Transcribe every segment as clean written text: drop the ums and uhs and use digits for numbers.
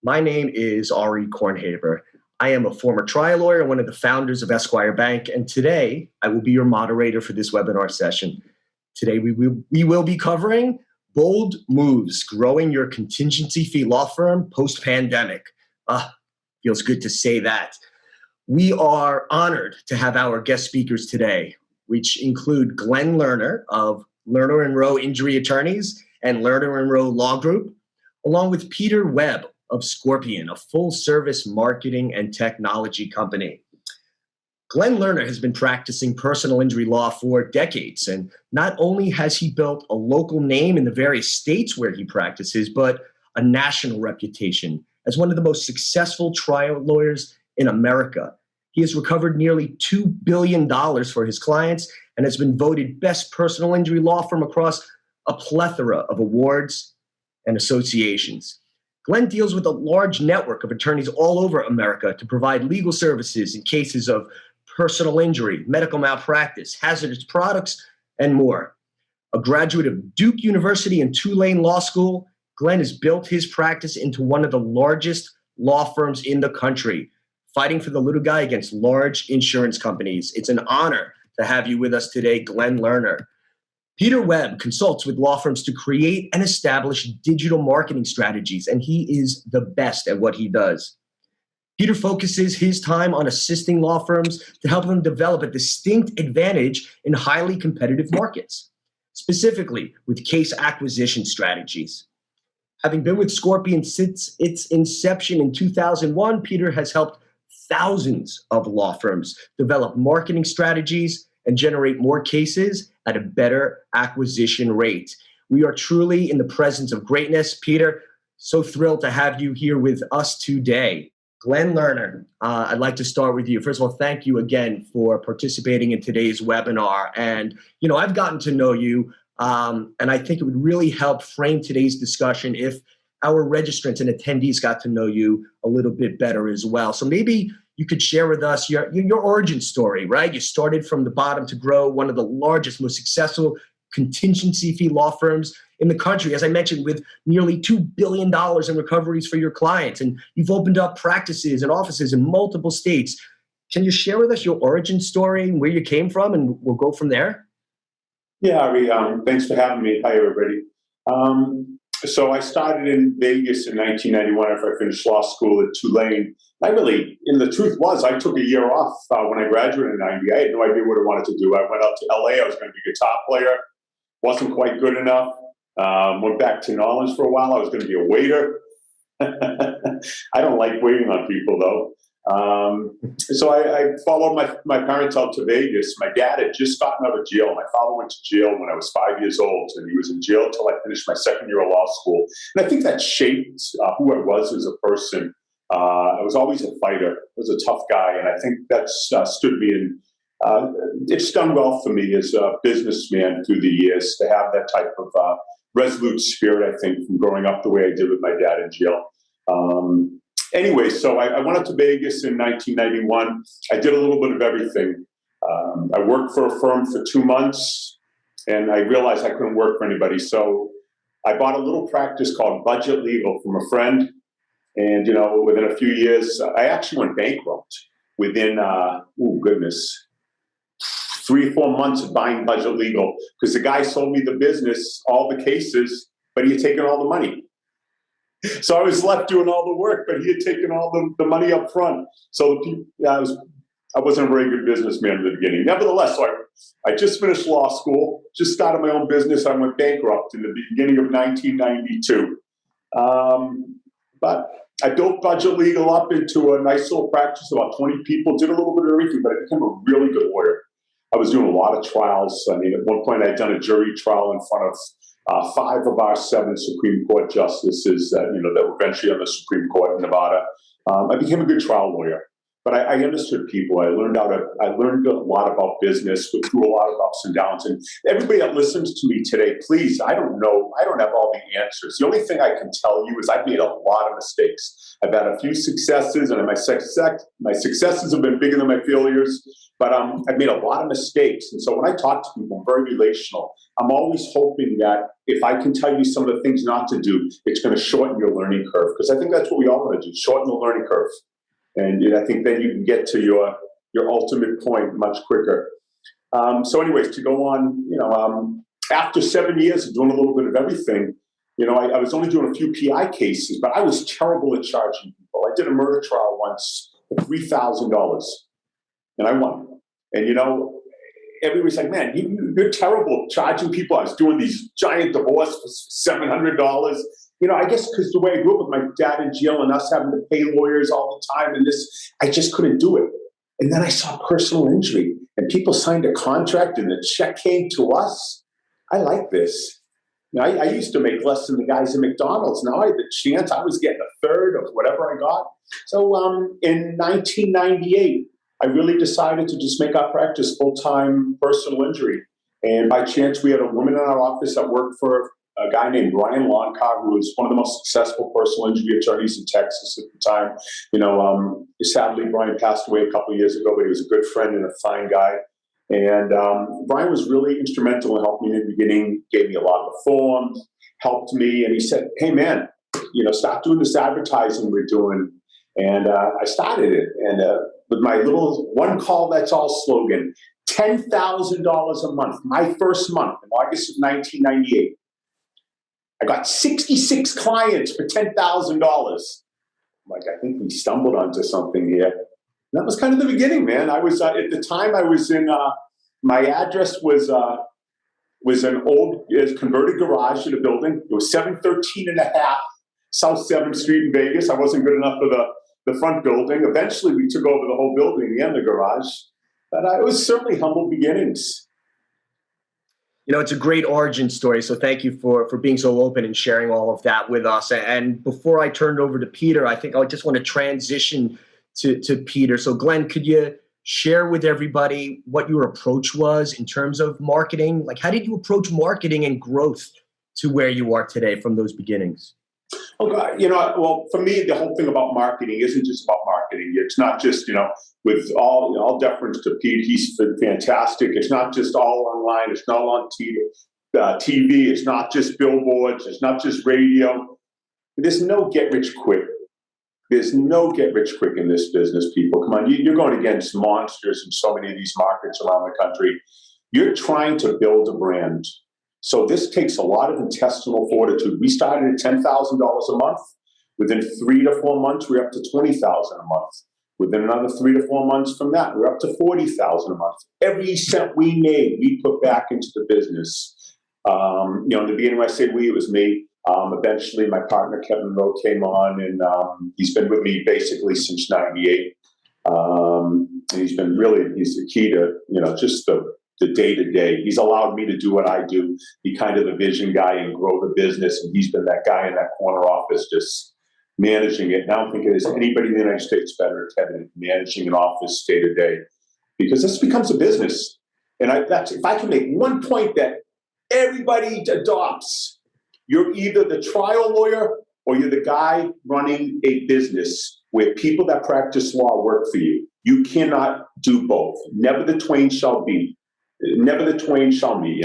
My name is Ari Kornhaber. I am a former trial lawyer and one of the founders of Esquire Bank, and today I will be your moderator for this webinar session. Today we will be covering bold moves, growing your contingency fee law firm post-pandemic. Feels good to say that. We are honored to have our guest speakers today, which include Glenn Lerner of Lerner and Rowe Injury Attorneys and Lerner and Rowe Law Group, along with Peter Webb of Scorpion, a full-service marketing and technology company. Glenn Lerner has been practicing personal injury law for decades, and not only has he built a local name in the various states where he practices, but a national reputation as one of the most successful trial lawyers in America. He has recovered nearly $2 billion for his clients and has been voted best personal injury law firm across a plethora of awards and associations. Glenn deals with a large network of attorneys all over America to provide legal services in cases of personal injury, medical malpractice, hazardous products, and more. A graduate of Duke University and Tulane Law School, Glenn has built his practice into one of the largest law firms in the country, fighting for the little guy against large insurance companies. It's an honor to have you with us today, Glenn Lerner. Peter Webb consults with law firms to create and establish digital marketing strategies, and he is the best at what he does. Peter focuses his time on assisting law firms to help them develop a distinct advantage in highly competitive markets, specifically with case acquisition strategies. Having been with Scorpion since its inception in 2001, Peter has helped thousands of law firms develop marketing strategies and generate more cases at a better acquisition rate. We are truly in the presence of greatness. Peter, so thrilled to have you here with us today. Glenn Lerner, I'd like to start with you. First of all, thank you again for participating in today's webinar. And, I've gotten to know you, and I think it would really help frame today's discussion if our registrants and attendees got to know you a little bit better as well. So maybe you could share with us your origin story, right? You started from the bottom to grow one of the largest, most successful contingency fee law firms in the country, as I mentioned, with nearly $2 billion in recoveries for your clients. And you've opened up practices and offices in multiple states. Can you share with us your origin story, where you came from, and we'll go from there? Yeah, Ari, thanks for having me. Hi, everybody. So I started in Vegas in 1991 after I finished law school at Tulane. The truth was, I took a year off when I graduated in 90. I had no idea what I wanted to do. I went out to LA. I was going to be a guitar player. Wasn't quite good enough. Went back to New for a while. I was going to be a waiter. I don't like waiting on people, though. So I followed my parents out to Vegas. My dad had just gotten out of jail. My father went to jail when I was 5 years old, and he was in jail until I finished my second year of law school. And I think that shaped who I was as a person. I was always a fighter. I was a tough guy, and I think that stood me in. It's done well for me as a businessman through the years to have that type of resolute spirit, I think, from growing up the way I did with my dad in jail. Anyway, so I went up to Vegas in 1991. I did a little bit of everything. I worked for a firm for 2 months, and I realized I couldn't work for anybody. So I bought a little practice called Budget Legal from a friend. And, within a few years, I actually went bankrupt within, 3 or 4 months of buying Budget Legal, because the guy sold me the business, all the cases, but he had taken all the money. So I was left doing all the work, but he had taken all the money up front. So I wasn't a very good businessman in the beginning. Nevertheless, so I just finished law school, just started my own business. I went bankrupt in the beginning of 1992. But I built Budget Legal up into a nice little practice, about 20 people, did a little bit of everything, but I became a really good lawyer. I was doing a lot of trials. I mean, at one point I'd done a jury trial in front of 5 of our 7 Supreme Court justices that were eventually on the Supreme Court in Nevada. I became a good trial lawyer. but I understood people. I learned a lot about business, went through a lot of ups and downs. And everybody that listens to me today, please, I don't know. I don't have all the answers. The only thing I can tell you is I've made a lot of mistakes. I've had a few successes, and my successes have been bigger than my failures. But I've made a lot of mistakes. And so when I talk to people, I'm very relational. I'm always hoping that if I can tell you some of the things not to do, it's going to shorten your learning curve. Because I think that's what we all want to do, shorten the learning curve. And I think then you can get to your ultimate point much quicker. So anyways, to go on, after 7 years of doing a little bit of everything, I was only doing a few PI cases, but I was terrible at charging people. I did a murder trial once for $3,000, and I won. And, everybody's like, man, you're terrible at charging people. I was doing these giant divorces for $700. I guess because the way I grew up with my dad in jail and us having to pay lawyers all the time and this, I just couldn't do it. And then I saw personal injury and people signed a contract and the check came to us. I like this. I used to make less than the guys at McDonald's. Now I had the chance. I was getting a third of whatever I got. So in 1998, I really decided to just make our practice full-time personal injury. And by chance, we had a woman in our office that worked for a guy named Brian Loncar, who was one of the most successful personal injury attorneys in Texas at the time. Sadly, Brian passed away a couple of years ago, but he was a good friend and a fine guy. And Brian was really instrumental in helping me in the beginning, gave me a lot of the forms, helped me. And he said, hey, man, stop doing this advertising we're doing. And I started it. And with my little one call, that's all slogan, $10,000 a month, my first month in August of 1998. I got 66 clients for $10,000. I'm like, I think we stumbled onto something here. And that was kind of the beginning, man. I was, at the time I was in, my address was an old converted garage in a building. It was 713 and a half South 7th Street in Vegas. I wasn't good enough for the front building. Eventually we took over the whole building and the garage. But it was certainly humble beginnings. It's a great origin story. So thank you for being so open and sharing all of that with us. And before I turn it over to Peter, I think I just want to transition to Peter. So Glenn, could you share with everybody what your approach was in terms of marketing? Like, how did you approach marketing and growth to where you are today from those beginnings? Well, for me, the whole thing about marketing isn't just about marketing. It's not just, with all deference to Pete, he's fantastic. It's not just all online. It's not on TV. It's not just billboards. It's not just radio. There's no get rich quick. There's no get rich quick in this business, people. Come on, you're going against monsters in so many of these markets around the country. You're trying to build a brand. So this takes a lot of intestinal fortitude. We started at $10,000 a month. Within 3 to 4 months, we're up to $20,000 a month. Within another 3 to 4 months from that, we're up to $40,000 a month. Every cent we made, we put back into the business. In the beginning, when I say we, it was me. Eventually, my partner, Kevin Rowe, came on, and he's been with me basically since '98. He's the key to, just the day-to-day. He's allowed me to do what I do, be kind of the vision guy and grow the business. And he's been that guy in that corner office just managing it. And I don't think there's anybody in the United States better at managing an office day-to-day, because this becomes a business. And if I can make one point that everybody adopts, you're either the trial lawyer or you're the guy running a business where people that practice law work for you. You cannot do both. Never the twain shall be. Never the twain shall meet,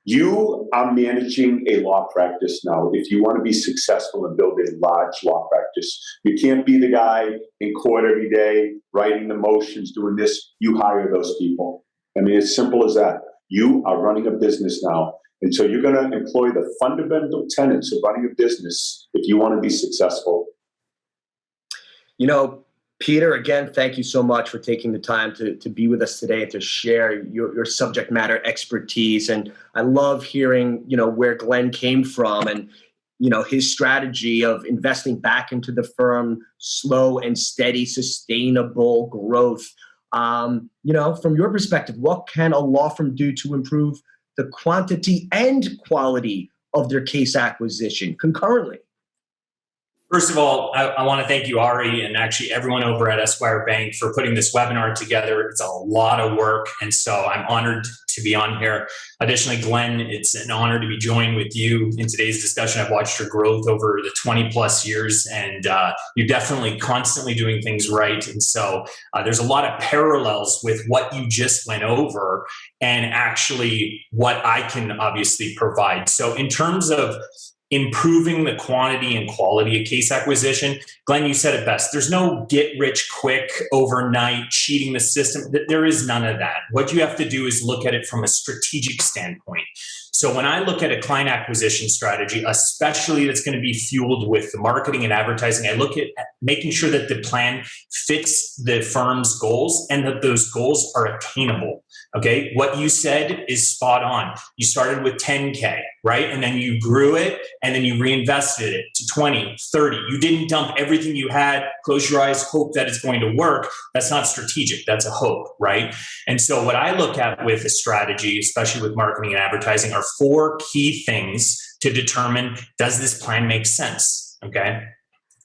You are managing a law practice now. If you want to be successful and build a large law practice, you can't be the guy in court every day, writing the motions, doing this. You hire those people. I mean, it's simple as that. You are running a business now. And so you're going to employ the fundamental tenets of running a business if you want to be successful. Peter, again, thank you so much for taking the time to be with us today and to share your subject matter expertise. And I love hearing, where Glenn came from and, his strategy of investing back into the firm, slow and steady, sustainable growth. From your perspective, what can a law firm do to improve the quantity and quality of their case acquisition concurrently? First of all, I want to thank you, Ari, and actually everyone over at Esquire Bank for putting this webinar together. It's a lot of work, and so I'm honored to be on here. Additionally, Glenn, it's an honor to be joined with you in today's discussion. I've watched your growth over the 20 plus years, and you're definitely constantly doing things right. And so there's a lot of parallels with what you just went over and actually what I can obviously provide. So in terms of improving the quantity and quality of case acquisition, Glenn, you said it best. There's no get rich quick overnight cheating the system. There is none of that. What you have to do is look at it from a strategic standpoint. So when I look at a client acquisition strategy, especially that's going to be fueled with the marketing and advertising, I look at making sure that the plan fits the firm's goals and that those goals are attainable. Okay, what you said is spot on. You started with 10K, right? And then you grew it and then you reinvested it to 20, 30. You didn't dump everything you had, close your eyes, hope that it's going to work. That's not strategic. That's a hope, right? And so what I look at with a strategy, especially with marketing and advertising, are 4 key things to determine, does this plan make sense? Okay.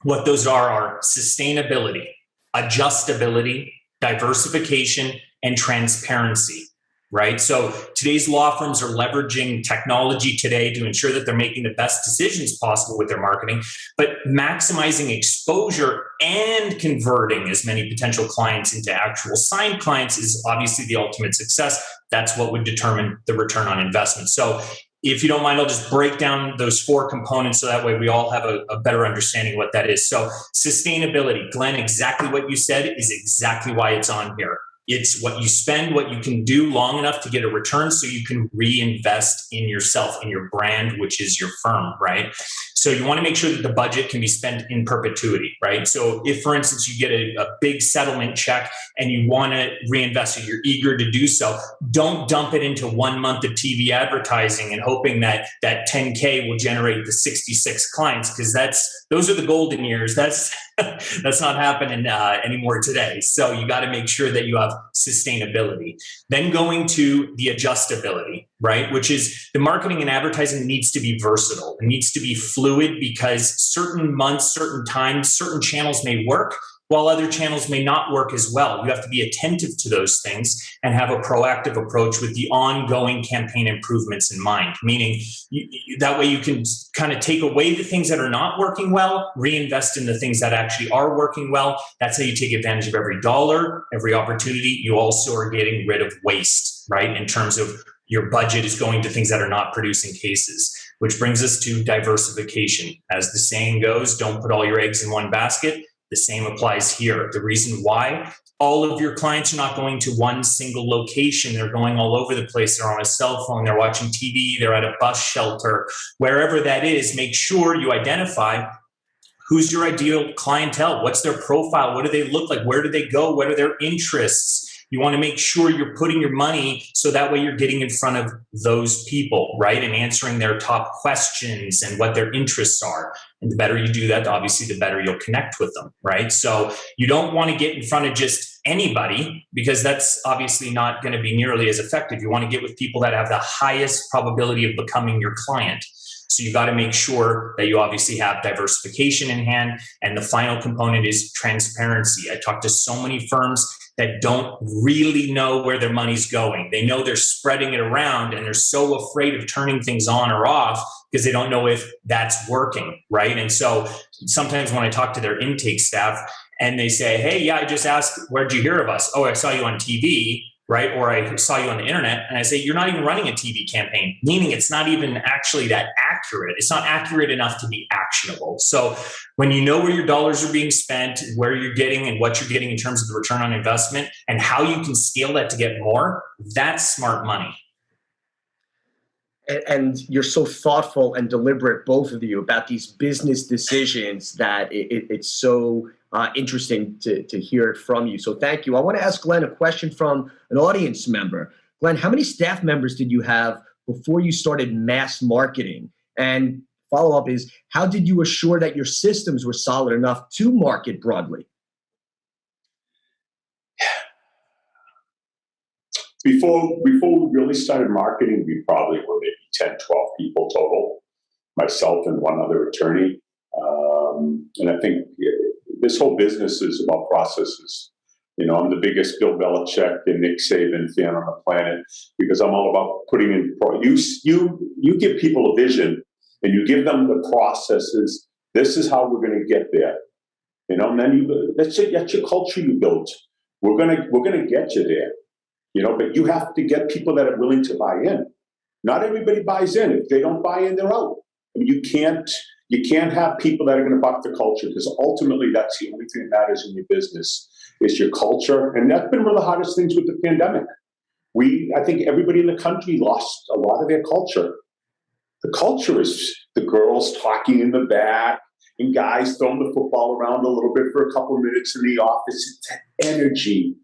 What those are sustainability, adjustability, diversification, and transparency, right? So today's law firms are leveraging technology today to ensure that they're making the best decisions possible with their marketing, but maximizing exposure and converting as many potential clients into actual signed clients is obviously the ultimate success. That's what would determine the return on investment. So if you don't mind, I'll just break down those 4 components so that way we all have a better understanding what that is. So sustainability, Glenn, exactly what you said is exactly why it's on here. It's what you spend, what you can do long enough to get a return so you can reinvest in yourself, in your brand, which is your firm, right? So you want to make sure that the budget can be spent in perpetuity, right? So if, for instance, you get a big settlement check and you want to reinvest it, you're eager to do so, don't dump it into 1 month of TV advertising and hoping that 10K will generate the 66 clients, because those are the golden years. That's not happening anymore today. So you got to make sure that you have sustainability. Then going to the adjustability, right? Which is the marketing and advertising needs to be versatile. It needs to be fluid because certain months, certain times, certain channels may work while other channels may not work as well. You have to be attentive to those things and have a proactive approach with the ongoing campaign improvements in mind, meaning that way you can kind of take away the things that are not working well, reinvest in the things that actually are working well. That's how you take advantage of every dollar, every opportunity. You also are getting rid of waste, right? In terms of your budget is going to things that are not producing cases, which brings us to diversification. As the saying goes, don't put all your eggs in one basket. The same applies here. The reason why, all of your clients are not going to one single location. They're going all over the place. They're on a cell phone. They're watching TV. They're at a bus shelter. Wherever that is, make sure you identify who's your ideal clientele. What's their profile? What do they look like? Where do they go? What are their interests? You want to make sure you're putting your money so that way you're getting in front of those people, right? And answering their top questions and what their interests are. And the better you do that, obviously, the better you'll connect with them, right? So you don't want to get in front of just anybody because that's obviously not going to be nearly as effective. You want to get with people that have the highest probability of becoming your client. So you got to make sure that you obviously have diversification in hand. And the final component is transparency. I talk to so many firms that don't really know where their money's going. They know they're spreading it around and they're so afraid of turning things on or off because they don't know if that's working, right? And so sometimes when I talk to their intake staff and they say, hey, yeah, I just asked, where'd you hear of us? Oh, I saw you on TV, right? Or I saw you on the internet. And I say, you're not even running a TV campaign, meaning it's not even actually that accurate. It's not accurate enough to be actionable. So when you know where your dollars are being spent, where you're getting and what you're getting in terms of the return on investment and how you can scale that to get more, that's smart money. And you're so thoughtful and deliberate, both of you, about these business decisions that it's so interesting to hear it from you. So thank you. I want to ask Glenn a question from an audience member. Glenn, how many staff members did you have before you started mass marketing? And follow-up is, how did you assure that your systems were solid enough to market broadly? Before we really started marketing, we probably were maybe 10, 12 people total, myself and one other attorney. And I think this whole business is about processes. You know, I'm the biggest Bill Belichick and Nick Saban fan on the planet because I'm all about putting in. You give people a vision and you give them the processes. This is how we're going to get there. You know, and then that's your culture you built. We're gonna get you there. You know, but you have to get people that are willing to buy in. Not everybody buys in. If they don't buy in, they're out. I mean, you can't have people that are going to buck the culture because ultimately that's the only thing that matters in your business is your culture. And that's been one of the hardest things with the pandemic. I think everybody in the country lost a lot of their culture. The culture is the girls talking in the back and guys throwing the football around a little bit for a couple of minutes in the office. It's that energy,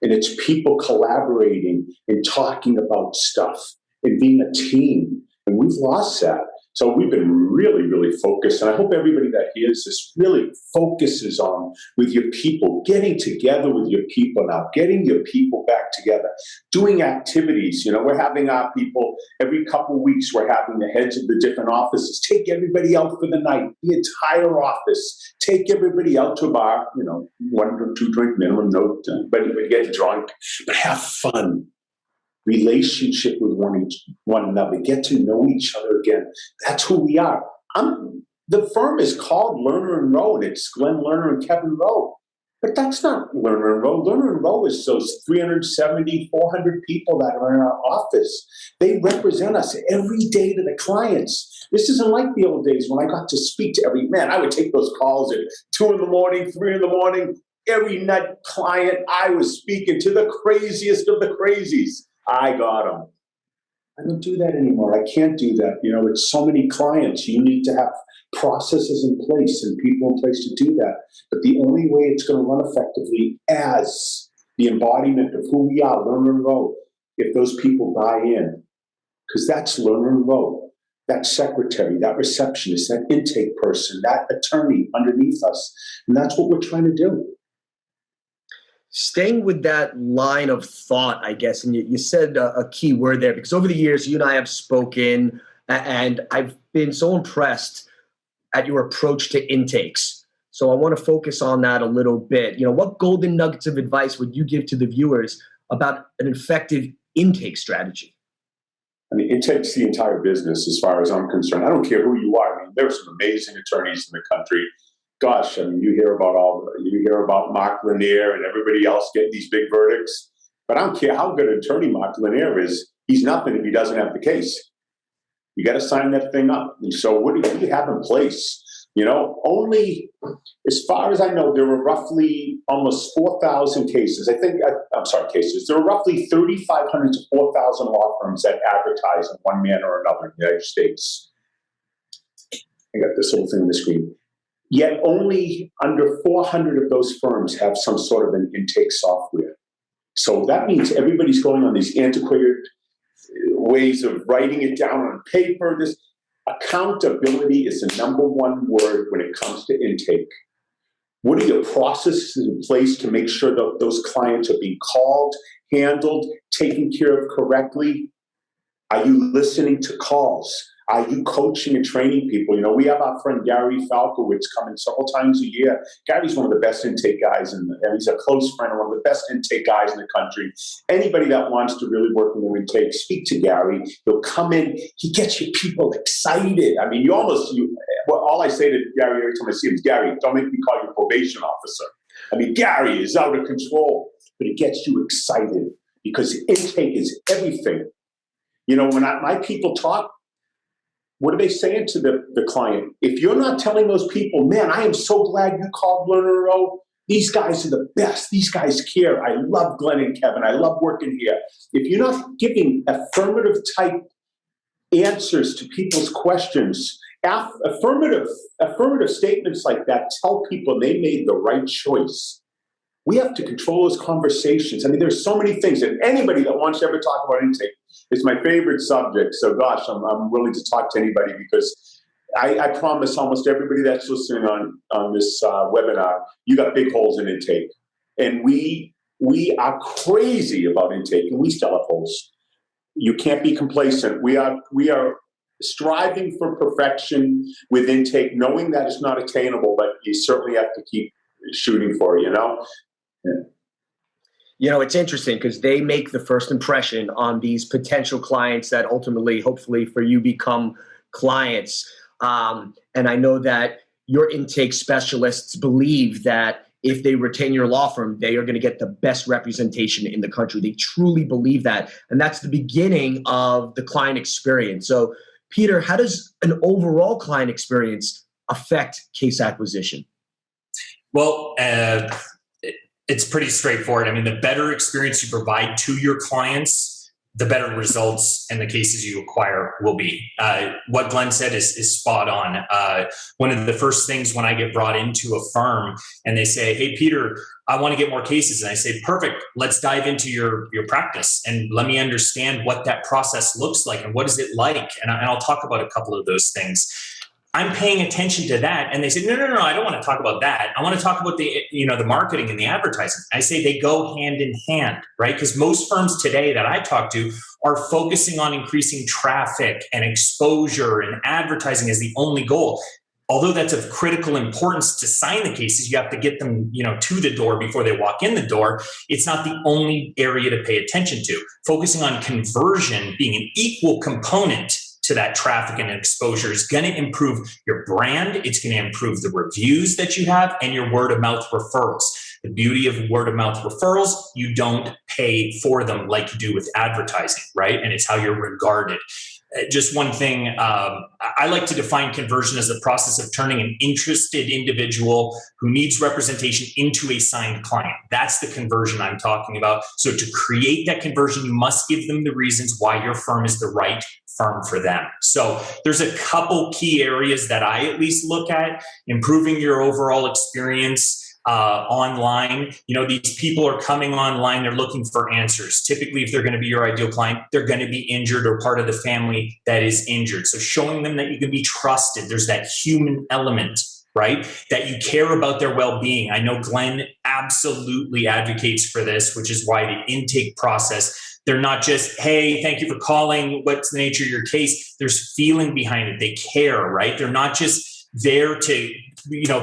and it's people collaborating and talking about stuff and being a team. And we've lost that. So we've been really, really focused. And I hope everybody that hears this really focuses on with your people, getting together with your people now, getting your people back together, doing activities. You know, we're having our people every couple of weeks, we're having the heads of the different offices take everybody out for the night, the entire office, take everybody out to a bar, you know, 1 or 2 drink minimum, no, but even get drunk, but have fun. Relationship with one another, get to know each other again. That's who we are. The firm is called Lerner and Rowe, and it's Glenn Lerner and Kevin Rowe. But that's not Lerner and Rowe. Lerner and Rowe is those 370, 400 people that are in our office. They represent us every day to the clients. This isn't like the old days when I got to speak to every man. I would take those calls at 2 in the morning, 3 in the morning. Every night client, I was speaking to the craziest of the crazies. I got them. I don't do that anymore. I can't do that. You know, it's so many clients. You need to have processes in place and people in place to do that. But the only way it's going to run effectively as the embodiment of who we are, Lerner and Rowe, if those people buy in. Because that's Lerner and Rowe, that secretary, that receptionist, that intake person, that attorney underneath us. And that's what we're trying to do. Staying with that line of thought, I guess, and you said a key word there, because over the years, you and I have spoken, and I've been so impressed at your approach to intakes. So I want to focus on that a little bit. You know, what golden nuggets of advice would you give to the viewers about an effective intake strategy? I mean, it takes the entire business as far as I'm concerned. I don't care who you are. I mean, there are some amazing attorneys in the country. Gosh, I mean, you hear about Mark Lanier and everybody else getting these big verdicts, but I don't care how good an attorney Mark Lanier is. He's nothing if he doesn't have the case. You got to sign that thing up. And so, what do you have in place? You know, only as far as I know, there were roughly almost 4,000 cases. Cases. There were roughly 3,500 to 4,000 law firms that advertise in one manner or another in the United States. I got this little thing on the screen. Yet only under 400 of those firms have some sort of an intake software. So that means everybody's going on these antiquated ways of writing it down on paper. This accountability is the number one word when it comes to intake. What are your processes in place to make sure that those clients are being called, handled, taken care of correctly? Are you listening to calls? Are you coaching and training people? You know, we have our friend Gary Falkowitz coming several times a year. Gary's one of the best intake guys, and he's a close friend of one of the best intake guys in the country. Anybody that wants to really work in the intake, speak to Gary. He'll come in. He gets your people excited. I mean, all I say to Gary every time I see him is, Gary, don't make me call you probation officer. I mean, Gary is out of control, but it gets you excited because intake is everything. You know, when my people talk, what are they saying to the client? If you're not telling those people, man, I am so glad you called Lerner and Rowe. These guys are the best. These guys care. I love Glenn and Kevin. I love working here. If you're not giving affirmative type answers to people's questions, affirmative statements like that tell people they made the right choice. We have to control those conversations. I mean, there's so many things, and anybody that wants to ever talk about intake, it's my favorite subject. So gosh, I'm willing to talk to anybody because I promise almost everybody that's listening on this webinar, you got big holes in intake. And we are crazy about intake, and we still have holes. You can't be complacent. We are striving for perfection with intake, knowing that it's not attainable, but you certainly have to keep shooting for it, you know? Yeah. You know, it's interesting because they make the first impression on these potential clients that ultimately, hopefully for you, become clients. And I know that your intake specialists believe that if they retain your law firm, they are going to get the best representation in the country. They truly believe that. And that's the beginning of the client experience. So, Peter, how does an overall client experience affect case acquisition? Well, it's pretty straightforward. I mean, the better experience you provide to your clients, the better results and the cases you acquire will be. What Glenn said is spot on. One of the first things when I get brought into a firm and they say, hey, Peter, I want to get more cases. And I say, perfect, let's dive into your practice and let me understand what that process looks like and what is it like. And I'll talk about a couple of those things. I'm paying attention to that. And they say, no, I don't want to talk about that. I want to talk about the marketing and the advertising. I say they go hand in hand, right? Because most firms today that I talk to are focusing on increasing traffic and exposure, and advertising as the only goal. Although that's of critical importance to sign the cases, you have to get them, to the door before they walk in the door. It's not the only area to pay attention to. Focusing on conversion being an equal component to that traffic and exposure is going to improve your brand. It's going to improve the reviews that you have and your word of mouth referrals. The beauty of word of mouth referrals, you don't pay for them like you do with advertising, right? And it's how you're regarded. Just one thing, I like to define conversion as the process of turning an interested individual who needs representation into a signed client. That's the conversion I'm talking about. So to create that conversion, you must give them the reasons why your firm is the right firm for them. So there's a couple key areas that I at least look at: improving your overall experience online. These people are coming online, they're looking for answers. Typically, if they're going to be your ideal client, they're going to be injured or part of the family that is injured. So showing them that you can be trusted, there's that human element, right? That you care about their well-being. I know Glenn absolutely advocates for this, which is why the intake process, they're not just, hey, thank you for calling, what's the nature of your case? There's feeling behind it. They care, right? They're not just there to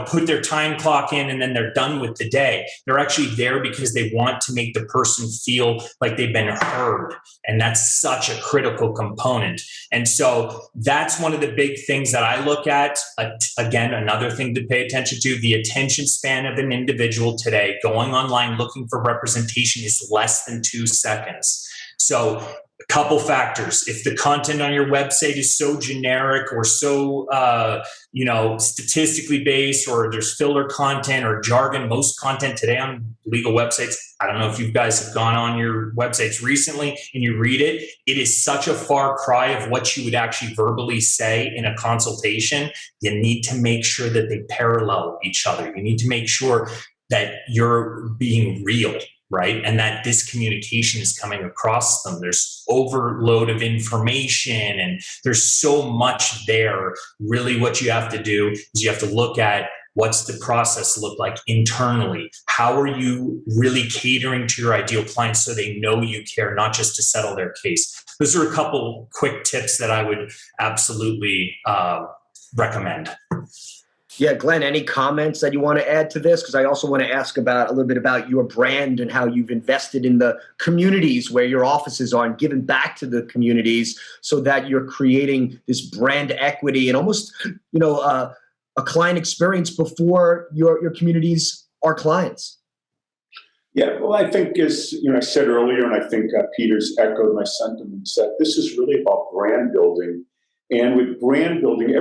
put their time clock in and then they're done with the day. They're actually there because they want to make the person feel like they've been heard. And that's such a critical component. And so that's one of the big things that I look at. Again, another thing to pay attention to: the attention span of an individual today going online looking for representation is less than 2 seconds. So a couple factors. If the content on your website is so generic or so, statistically based, or there's filler content or jargon, most content today on legal websites, I don't know if you guys have gone on your websites recently and you read it, it is such a far cry of what you would actually verbally say in a consultation. You need to make sure that they parallel each other. You need to make sure that you're being real, right? And that this communication is coming across them. There's overload of information and there's so much there. Really what you have to do is you have to look at what's the process look like internally? How are you really catering to your ideal clients so they know you care, not just to settle their case? Those are a couple quick tips that I would absolutely recommend. Yeah, Glenn, any comments that you want to add to this? Because I also want to ask a little bit about your brand and how you've invested in the communities where your offices are and given back to the communities so that you're creating this brand equity and almost, a client experience before your communities are clients. Yeah, well, I think as I said earlier, and I think Peter's echoed my sentiments, that this is really about brand building. And with brand building,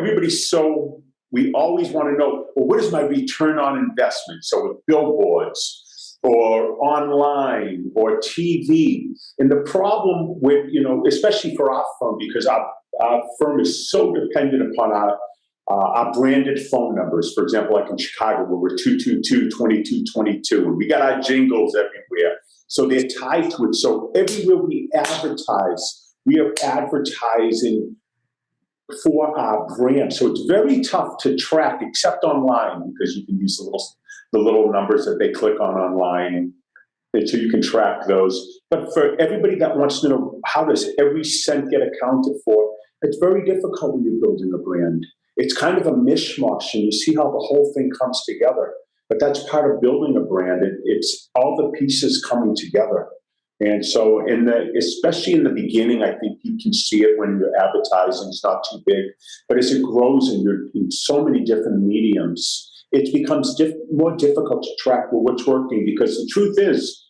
we always want to know, well, what is my return on investment? So with billboards or online or TV. And the problem with, especially for our firm, because our firm is so dependent upon our branded phone numbers. For example, like in Chicago, where we're 222-2222. And we got our jingles everywhere. So they're tied to it. So everywhere we advertise, we are advertising for our brand. So it's very tough to track, except online, because you can use the little numbers that they click on online, and so you can track those. But for everybody that wants to know, how does every cent get accounted for, It's very difficult when you're building a brand. It's kind of a mishmash, and you see how the whole thing comes together. But that's part of building a brand. It's all the pieces coming together. And so, especially in the beginning, I think you can see it when you're advertising. It's not too big, but as it grows and you're in so many different mediums, it becomes more difficult to track what's working. Because the truth is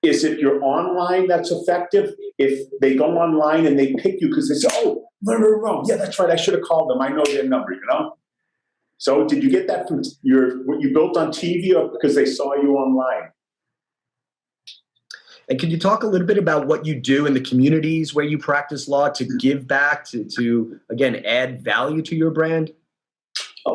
it your online that's effective? If they go online and they pick you because they say, "Oh, no, yeah, that's right, I should have called them. I know their number," you know. So, did you get that from what you built on TV, or because they saw you online? And can you talk a little bit about what you do in the communities where you practice law to give back, to again, add value to your brand? Oh,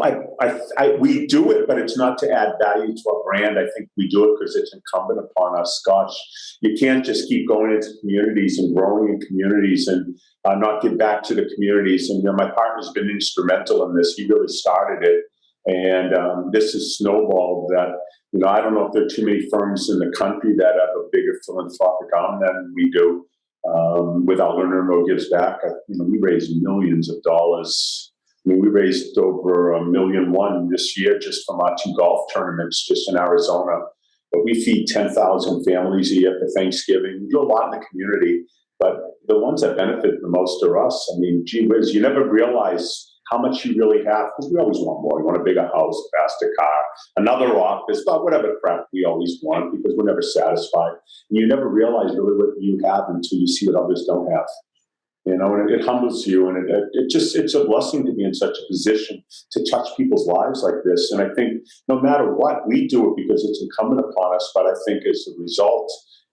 we do it, but it's not to add value to our brand. I think we do it because it's incumbent upon us. Gosh, you can't just keep going into communities and growing in communities and not give back to the communities. And my partner's been instrumental in this. He really started it, and this has snowballed. That I don't know if there are too many firms in the country that have a bigger philanthropic arm than we do. Without Learner No Gives Back, we raise millions of dollars. We raised over $1.1 million this year just from our 2 golf tournaments just in Arizona. But we feed 10,000 families a year for Thanksgiving. We do a lot in the community, but the ones that benefit the most are us. I mean, gee whiz, you never realize how much you really have, because we always want more. We want a bigger house, a faster car, another office, but whatever crap we always want, because we're never satisfied. And you never realize really what you have until you see what others don't have. And it humbles you, and it's a blessing to be in such a position to touch people's lives like this. And I think no matter what, we do it because it's incumbent upon us. But I think as a result,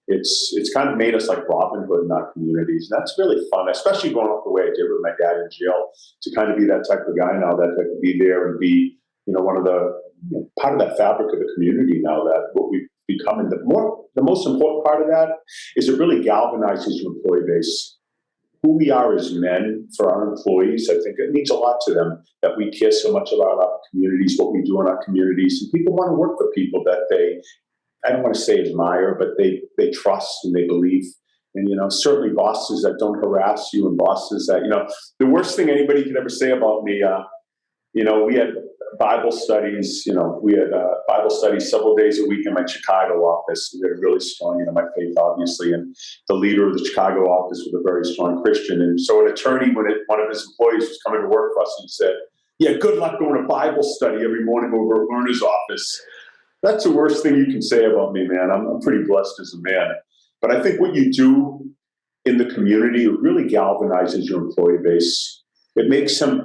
it's kind of made us like Robin Hood in our communities. And that's really fun, especially growing up the way I did with my dad in jail, to kind of be that type of guy now that could be there and be, one of the part of that fabric of the community now, that what we've become. And the most important part of that is it really galvanizes your employee base. Who we are as men for our employees, I think it means a lot to them that we care so much about our communities, what we do in our communities. And people want to work for people that I don't want to say admire, but they trust and they believe. And, certainly bosses that don't harass you, and bosses that, the worst thing anybody could ever say about me, we had Bible studies, we had Bible studies several days a week in my Chicago office. We had a really strong, my faith, obviously, and the leader of the Chicago office was a very strong Christian. And so an attorney, when one of his employees was coming to work for us, he said, "Yeah, good luck going to Bible study every morning over at Lerner's office." That's the worst thing you can say about me, man. I'm pretty blessed as a man. But I think what you do in the community, it really galvanizes your employee base. It makes them...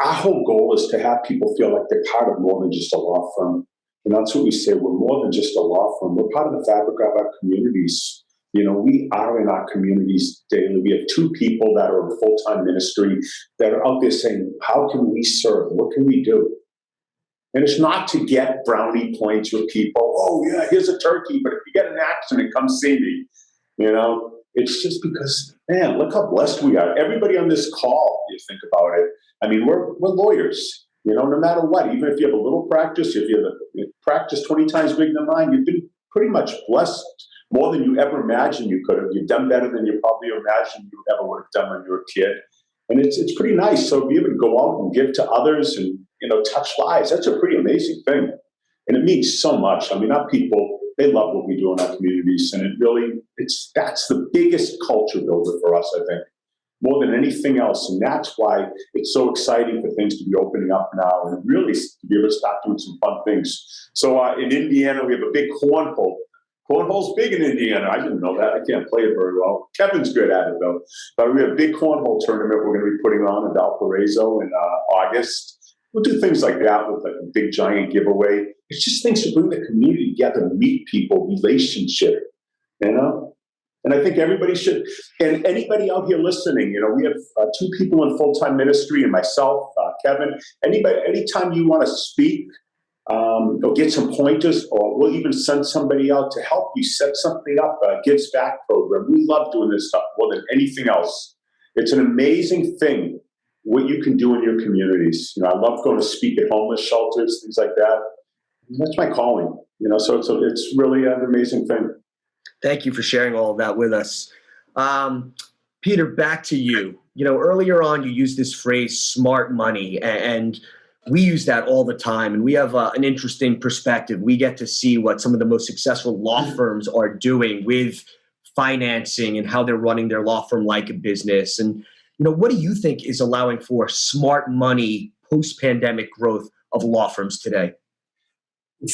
Our whole goal is to have people feel like they're part of more than just a law firm. And that's what we say. We're more than just a law firm. We're part of the fabric of our communities. We are in our communities daily. We have 2 people that are in full-time ministry that are out there saying, how can we serve? What can we do? And it's not to get brownie points with people. "Oh, yeah, here's a turkey, but if you get an accident, come see me." It's just because, man, look how blessed we are. Everybody on this call, you think about it, I mean, we're lawyers, no matter what. Even if you have a little practice, if you have practice 20 times bigger than mine, you've been pretty much blessed more than you ever imagined you could have. You've done better than you probably imagined you ever would have done when you were a kid. And it's pretty nice. So to be able to go out and give to others and, touch lives, that's a pretty amazing thing. And it means so much. I mean, our people, they love what we do in our communities. And that's the biggest culture builder for us, I think, more than anything else. And that's why it's so exciting for things to be opening up now and really to be able to start doing some fun things. So in Indiana, we have a big cornhole. Cornhole's big in Indiana. I didn't know that. I can't play it very well. Kevin's good at it, though. But we have a big cornhole tournament we're going to be putting on in Valparaiso in August. We'll do things like that with like a big giant giveaway. It's just things to bring the community together, meet people, relationship, And I think everybody should, and anybody out here listening, we have 2 people in full-time ministry and myself, Kevin. Anytime you want to speak or get some pointers, or we'll even send somebody out to help you set something up, a Gives Back program. We love doing this stuff more than anything else. It's an amazing thing what you can do in your communities. I love going to speak at homeless shelters, things like that. That's my calling, so it's really an amazing thing. Thank you for sharing all of that with us. Peter, back to you. Earlier on, you used this phrase smart money, and we use that all the time. And we have an interesting perspective. We get to see what some of the most successful law firms are doing with financing and how they're running their law firm like a business. And, what do you think is allowing for smart money post-pandemic growth of law firms today?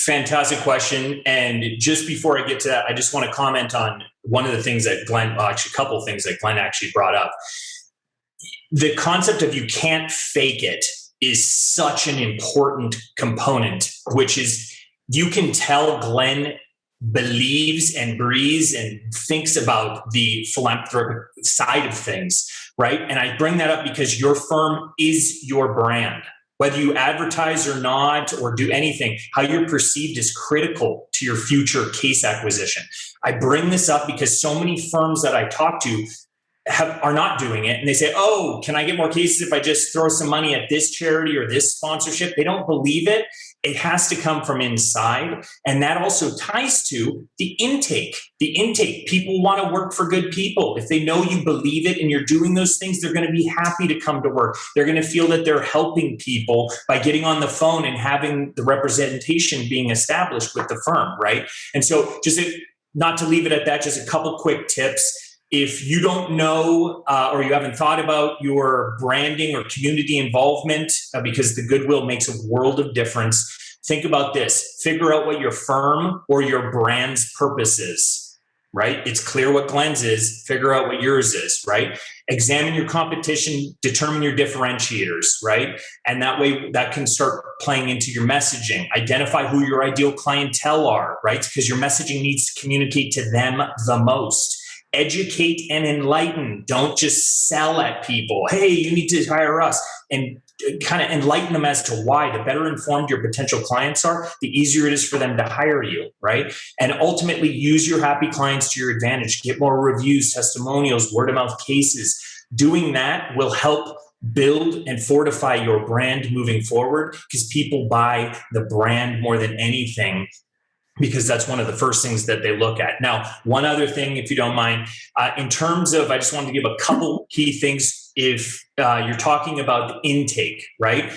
Fantastic question. And just before I get to that, I just want to comment on one of the things that actually a couple of things that Glenn actually brought up. The concept of you can't fake it is such an important component, which is you can tell Glenn believes and breathes and thinks about the philanthropic side of things, right? And I bring that up because your firm is your brand. Whether you advertise or not, or do anything, how you're perceived is critical to your future case acquisition. I bring this up because so many firms that I talk to are not doing it. And they say, oh, can I get more cases if I just throw some money at this charity or this sponsorship? They don't believe it. It has to come from inside. And that also ties to the intake. The intake. People want to work for good people. If they know you believe it and you're doing those things, they're going to be happy to come to work. They're going to feel that they're helping people by getting on the phone and having the representation being established with the firm, right? And so not to leave it at that, just a couple quick tips. If you don't know or you haven't thought about your branding or community involvement, because the goodwill makes a world of difference, think about this. Figure out what your firm or your brand's purpose is, right? It's clear what Glenn's is. Figure out what yours is, right? Examine your competition, determine your differentiators, right? And that way that can start playing into your messaging. Identify who your ideal clientele are, right? Because your messaging needs to communicate to them the most. Educate and enlighten. Don't just sell at people. Hey, you need to hire us. And kind of enlighten them as to why. The better informed your potential clients are, the easier it is for them to hire you, right? And ultimately use your happy clients to your advantage. Get more reviews, testimonials, word of mouth cases. Doing that will help build and fortify your brand moving forward, because people buy the brand more than anything, because that's one of the first things that they look at. Now, one other thing, if you don't mind, in terms of, I just wanted to give a couple key things. If you're talking about the intake, right?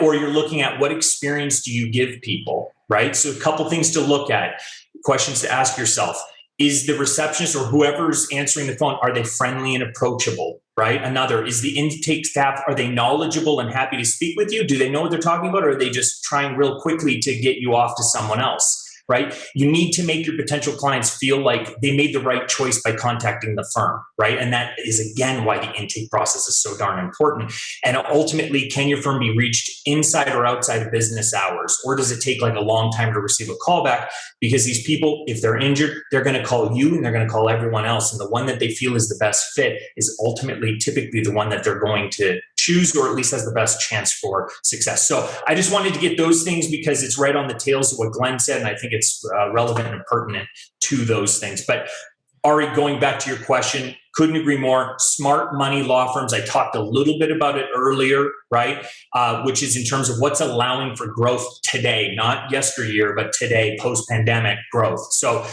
Or you're looking at what experience do you give people, right? So a couple things to look at, questions to ask yourself. Is the receptionist or whoever's answering the phone, are they friendly and approachable, right? Another, is the intake staff, are they knowledgeable and happy to speak with you? Do they know what they're talking about? Or are they just trying real quickly to get you off to someone else? Right? You need to make your potential clients feel like they made the right choice by contacting the firm, right? And that is, again, why the intake process is so darn important. And ultimately, can your firm be reached inside or outside of business hours? Or does it take like a long time to receive a call back? Because these people, if they're injured, they're going to call you and they're going to call everyone else. And the one that they feel is the best fit is ultimately typically the one that they're going to choose, or at least has the best chance for success. So I just wanted to get those things because it's right on the tails of what Glenn said, and I think it's relevant and pertinent to those things. But Ari, going back to your question, couldn't agree more. Smart money law firms, I talked a little bit about it earlier, right? Which is in terms of what's allowing for growth today, not yesteryear, but today, post-pandemic growth. So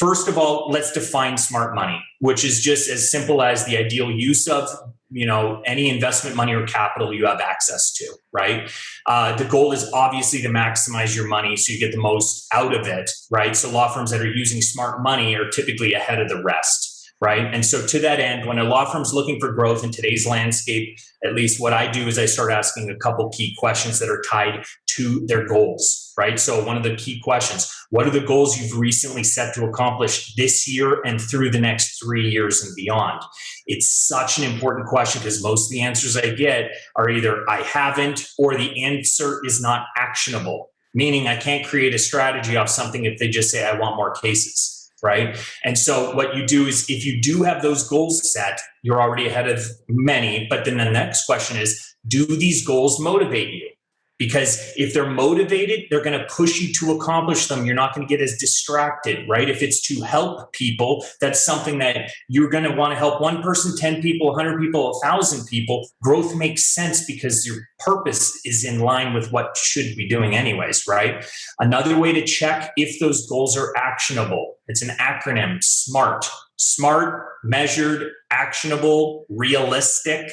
first of all, let's define smart money, which is just as simple as the ideal use of any investment money or capital you have access to, right? The goal is obviously to maximize your money so you get the most out of it, right? So law firms that are using smart money are typically ahead of the rest, right? And so to that end, when a law firm's looking for growth in today's landscape, at least what I do is I start asking a couple key questions that are tied to their goals, right? So one of the key questions, what are the goals you've recently set to accomplish this year and through the next 3 years and beyond? It's such an important question because most of the answers I get are either I haven't or the answer is not actionable, meaning I can't create a strategy off something if they just say, I want more cases, right? And so what you do is if you do have those goals set, you're already ahead of many. But then the next question is, do these goals motivate you? Because if they're motivated, they're going to push you to accomplish them. You're not going to get as distracted, right? If it's to help people, that's something that you're going to want to help one person, 10 people, 100 people, 1,000 people. Growth makes sense because your purpose is in line with what you should be doing anyways, right? Another way to check if those goals are actionable, it's an acronym, SMART, smart, measured, actionable, realistic,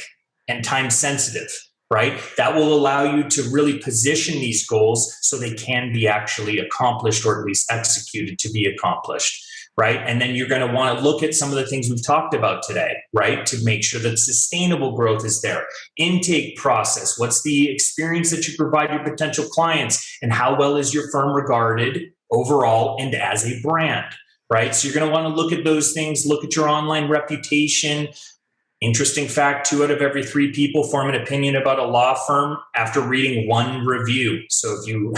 and time sensitive, right? That will allow you to really position these goals so they can be actually accomplished, or at least executed to be accomplished, right? And then you're going to want to look at some of the things we've talked about today, right? To make sure that sustainable growth is there. Intake process. What's the experience that you provide your potential clients, and how well is your firm regarded overall and as a brand, right? So you're going to want to look at those things, look at your online reputation. Interesting fact, 2 out of every 3 people form an opinion about a law firm after reading 1 review. So if you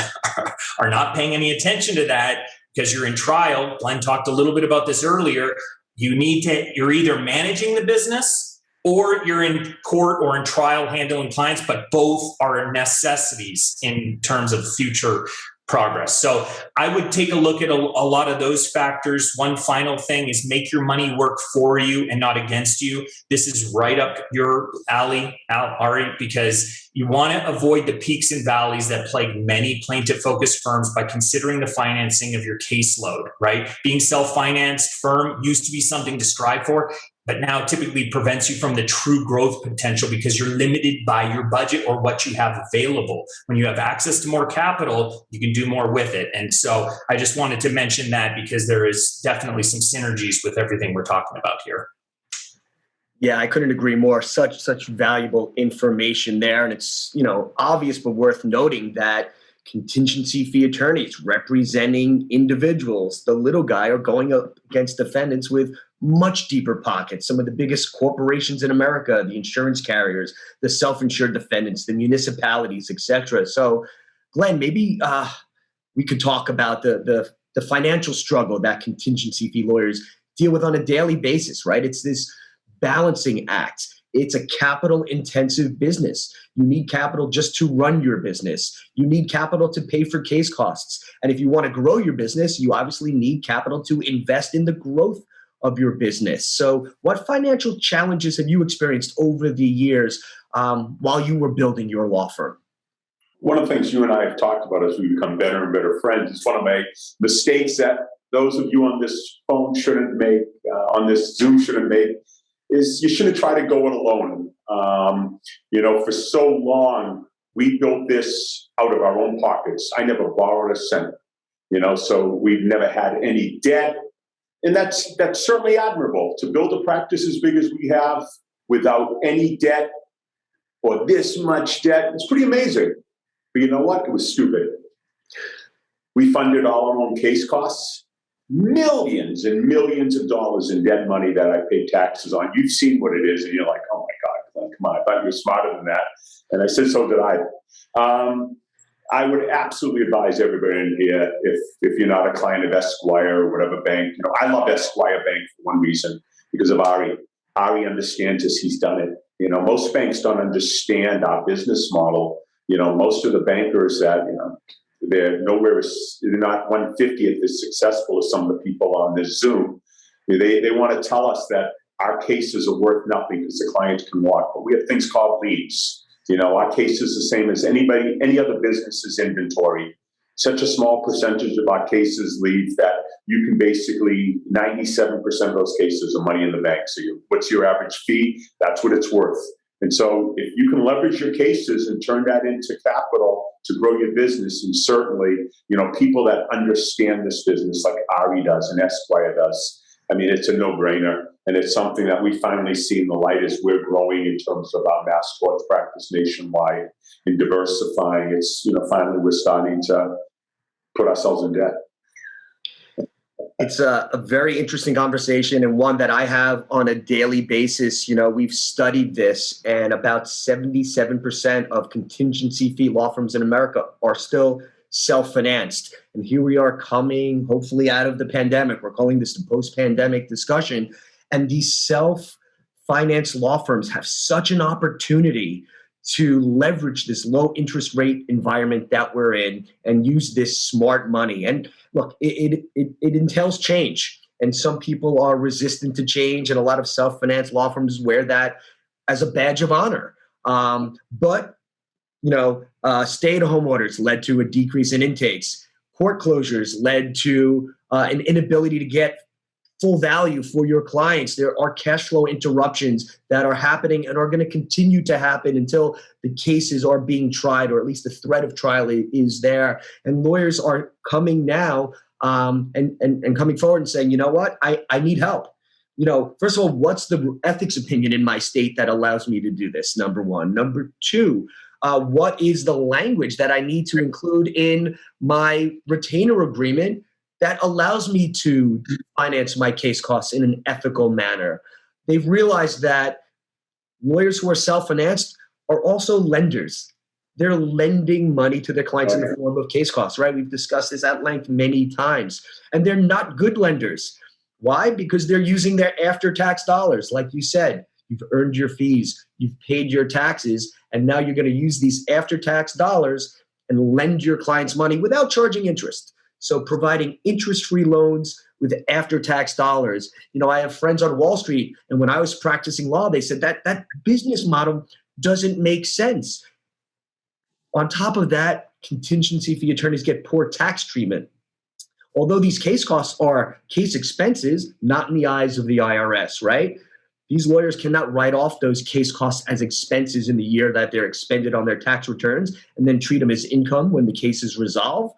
are not paying any attention to that because you're in trial, Glenn talked a little bit about this earlier, you're either managing the business or you're in court or in trial handling clients, but both are necessities in terms of future progress. So I would take a look at a lot of those factors. One final thing is make your money work for you and not against you. This is right up your alley, Ari, because you want to avoid the peaks and valleys that plague many plaintiff-focused firms by considering the financing of your caseload, right? Being self-financed firm used to be something to strive for, but now typically prevents you from the true growth potential because you're limited by your budget or what you have available. When you have access to more capital, you can do more with it. And so I just wanted to mention that because there is definitely some synergies with everything we're talking about here. Yeah, I couldn't agree more. Such valuable information there. And it's, obvious but worth noting that contingency fee attorneys representing individuals, the little guy, are going up against defendants with much deeper pockets. Some of the biggest corporations in America, the insurance carriers, the self-insured defendants, the municipalities, etc. So, Glenn, maybe we could talk about the financial struggle that contingency fee lawyers deal with on a daily basis, right? It's this balancing act. It's a capital-intensive business. You need capital just to run your business. You need capital to pay for case costs. And if you want to grow your business, you obviously need capital to invest in the growth of your business. So what financial challenges have you experienced over the years while you were building your law firm? One of the things you and I have talked about as we become better and better friends is one of my mistakes that those of you on this phone shouldn't make, on this Zoom shouldn't make, is you shouldn't try to go it alone. For so long, we built this out of our own pockets. I never borrowed a cent, so we've never had any debt. And that's certainly admirable to build a practice as big as we have without any debt or this much debt. It's pretty amazing. But you know what? It was stupid. We funded all our own case costs. Millions and millions of dollars in dead money that I paid taxes on. You've seen what it is, and you're like, oh my God, Glenn, come on, I thought you were smarter than that. And I said, so did I. I would absolutely advise everybody in here, if you're not a client of Esquire or whatever bank, I love Esquire Bank for one reason, because of Ari. Ari understands us, he's done it. Most banks don't understand our business model. Most of the bankers that, they're not 1/50th as successful as some of the people on this Zoom. They want to tell us that our cases are worth nothing because the clients can walk. But we have things called leads. Our case is the same as any other business's inventory. Such a small percentage of our cases leave that you can basically, 97% of those cases are money in the bank. So what's your average fee? That's what it's worth. And so if you can leverage your cases and turn that into capital to grow your business, and certainly, people that understand this business like Ari does and Esquire does, it's a no-brainer. And it's something that we finally see in the light as we're growing in terms of our mass torts practice nationwide and diversifying. It's, finally we're starting to put ourselves in debt. It's a very interesting conversation, and one that I have on a daily basis. We've studied this, and about 77% of contingency fee law firms in America are still self-financed. And here we are coming, hopefully, out of the pandemic. We're calling this the post-pandemic discussion. And these self-financed law firms have such an opportunity to leverage this low interest rate environment that we're in and use this smart money. And look, it entails change. And some people are resistant to change, and a lot of self-financed law firms wear that as a badge of honor. But stay-at-home orders led to a decrease in intakes. Court closures led to an inability to get full value for your clients. There are cash flow interruptions that are happening and are going to continue to happen until the cases are being tried, or at least the threat of trial is there. And lawyers are coming now and coming forward and saying, you know what, I need help. First of all, what's the ethics opinion in my state that allows me to do this? Number one. Number two, what is the language that I need to include in my retainer agreement that allows me to finance my case costs in an ethical manner? They've realized that lawyers who are self-financed are also lenders. They're lending money to their clients in the form of case costs, right? We've discussed this at length many times. And they're not good lenders. Why? Because they're using their after-tax dollars. Like you said, you've earned your fees, you've paid your taxes, and now you're going to use these after-tax dollars and lend your clients money without charging interest. So providing interest-free loans with after-tax dollars. I have friends on Wall Street, and when I was practicing law, they said that business model doesn't make sense. On top of that, contingency fee attorneys get poor tax treatment. Although these case costs are case expenses, not in the eyes of the IRS, right? These lawyers cannot write off those case costs as expenses in the year that they're expended on their tax returns and then treat them as income when the case is resolved.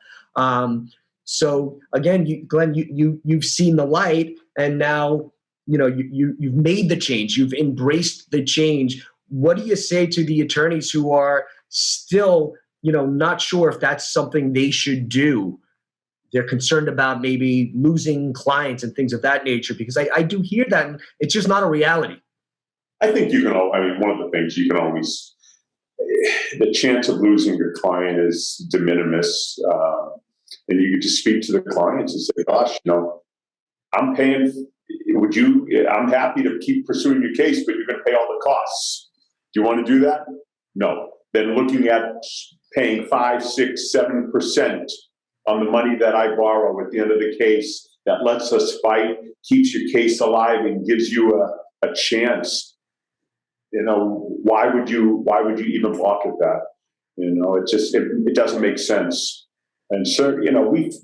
So again, Glenn, you've seen the light, and now you've made the change. You've embraced the change. What do you say to the attorneys who are still, not sure if that's something they should do? They're concerned about maybe losing clients and things of that nature, because I do hear that, and it's just not a reality. I think one of the things you can always, the chance of losing your client is de minimis. And you could just speak to the clients and say, gosh, I'm paying, I'm happy to keep pursuing your case, but you're going to pay all the costs. Do you want to do that? No. Then looking at paying 5, 6, 7% on the money that I borrow at the end of the case, that lets us fight, keeps your case alive, and gives you a chance. Why would you even balk at that? It doesn't make sense. And so,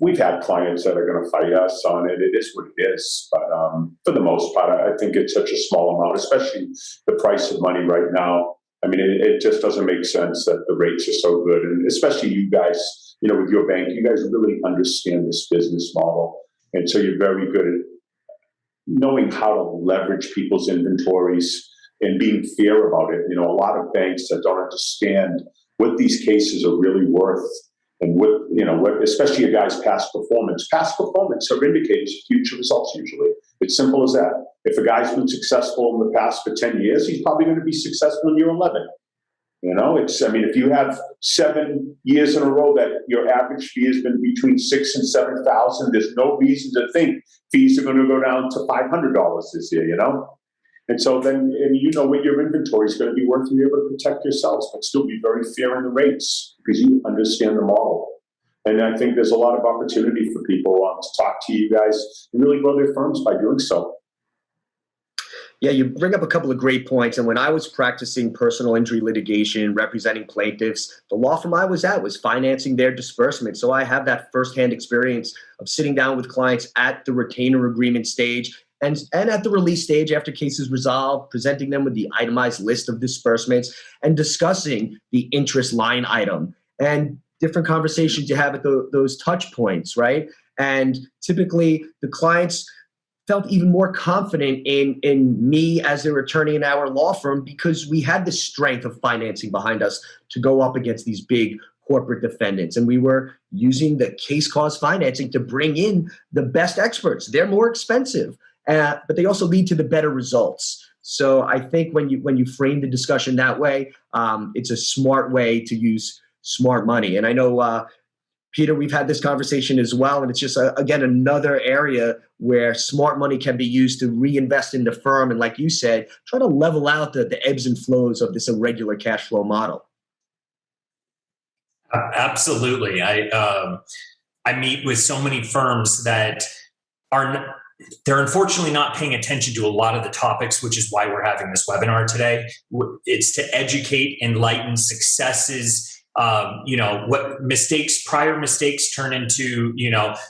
we've had clients that are going to fight us on it. It is what it is. But for the most part, I think it's such a small amount, especially the price of money right now. I mean, it just doesn't make sense that the rates are so good. And especially you guys, with your bank, you guys really understand this business model. And so you're very good at knowing how to leverage people's inventories and being fair about it. A lot of banks that don't understand what these cases are really worth, and what especially a guy's past performance. Past performance are indicators of future results usually. It's simple as that. If a guy's been successful in the past for 10 years, he's probably going to be successful in year 11. If you have 7 years in a row that your average fee has been between $6,000 and $7,000, there's no reason to think fees are going to go down to $500 this year, And so then, what your inventory is going to be worth, and you're able to protect yourselves, but still be very fair in the rates because you understand the model. And I think there's a lot of opportunity for people to talk to you guys and really grow their firms by doing so. Yeah, you bring up a couple of great points. And when I was practicing personal injury litigation, representing plaintiffs, the law firm I was at was financing their disbursement. So I have that firsthand experience of sitting down with clients at the retainer agreement stage and at the release stage after cases resolved, presenting them with the itemized list of disbursements and discussing the interest line item and different conversations you have at those touch points, right? And typically the clients felt even more confident in me as their attorney in our law firm because we had the strength of financing behind us to go up against these big corporate defendants. And we were using the case cost financing to bring in the best experts. They're more expensive, but they also lead to the better results. So I think when you frame the discussion that way, it's a smart way to use smart money. And I know, Peter, we've had this conversation as well, and it's just, again, another area where smart money can be used to reinvest in the firm. And like you said, try to level out the ebbs and flows of this irregular cash flow model. Absolutely. I meet with so many firms that they're unfortunately not paying attention to a lot of the topics, which is why we're having this webinar today. It's to educate, enlighten, successes, what prior mistakes turn into,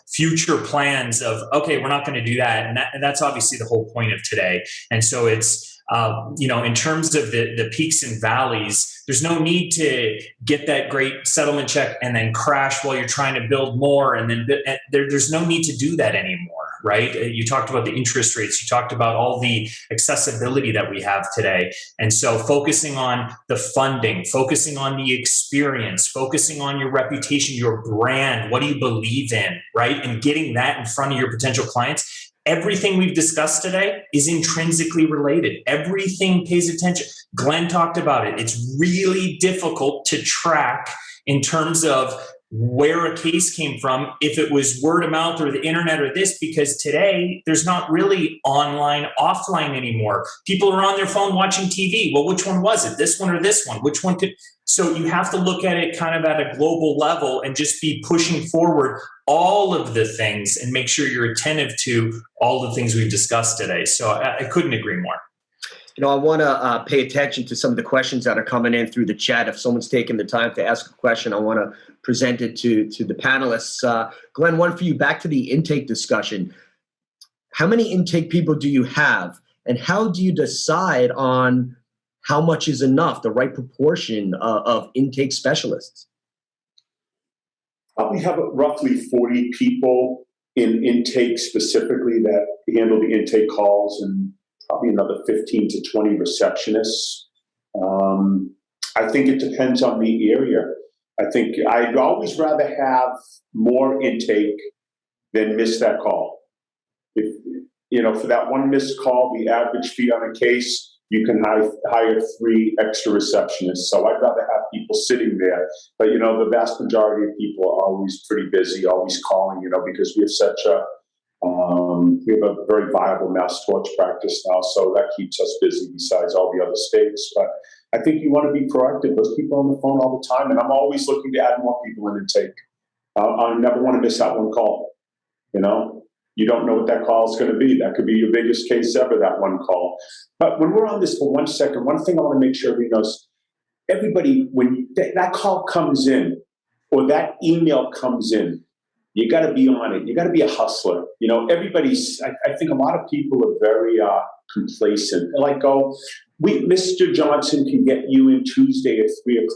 future plans of, okay, we're not going to do that. And that's obviously the whole point of today. And so it's, in terms of the peaks and valleys, there's no need to get that great settlement check and then crash while you're trying to build more. And then there's no need to do that anymore, right? You talked about the interest rates. You talked about all the accessibility that we have today. And so focusing on the funding, focusing on the experience, focusing on your reputation, your brand, what do you believe in, right? And getting that in front of your potential clients. Everything we've discussed today is intrinsically related. Everything pays attention. Glenn talked about it. It's really difficult to track in terms of where a case came from, if it was word of mouth or the internet or this, because today there's not really online, offline anymore. People are on their phone watching TV. Well, which one was it? This one or this one? Which one could? So you have to look at it kind of at a global level and just be pushing forward all of the things and make sure you're attentive to all the things we've discussed today. So I couldn't agree more. I want to pay attention to some of the questions that are coming in through the chat. If someone's taking the time to ask a question, I want to present it to the panelists. Glenn, one for you, back to the intake discussion. How many intake people do you have, and how do you decide on how much is enough, the right proportion of intake specialists? We have roughly 40 people in intake specifically that handle the intake calls, and probably another 15 to 20 receptionists. I think it depends on the area. I think I'd always rather have more intake than miss that call. If, for that one missed call, the average fee on a case, you can hire 3 extra receptionists. So I'd rather have people sitting there. But, the vast majority of people are always pretty busy, always calling, because we have such we have a very viable mass torch practice now, so that keeps us busy besides all the other states. But I think you want to be proactive. Those people are on the phone all the time, and I'm always looking to add more people in intake. I never want to miss out one call. You don't know what that call is going to be. That could be your biggest case ever, that one call. But when we're on this for 1 second, one thing I want to make sure everybody knows, everybody, when that call comes in or that email comes in, you got to be on it. You got to be a hustler. Everybody's, I think a lot of people are very complacent. They're like, Mr. Johnson can get you in Tuesday at 3:00.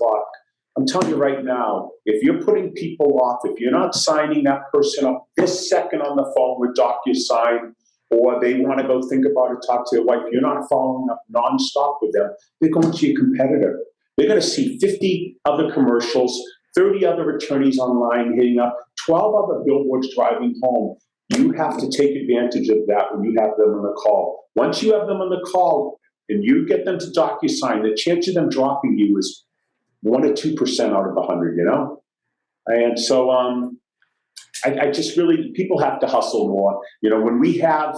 I'm telling you right now, if you're putting people off, if you're not signing that person up this second on the phone with DocuSign, or they want to go think about it, talk to their wife, you're not following up nonstop with them, they're going to your competitor. They're going to see 50 other commercials, 30 other attorneys online hitting up, 12 other billboards driving home. You have to take advantage of that when you have them on the call. Once you have them on the call and you get them to DocuSign, the chance of them dropping you is 1 or 2% out of 100, And so I just really, people have to hustle more. When we have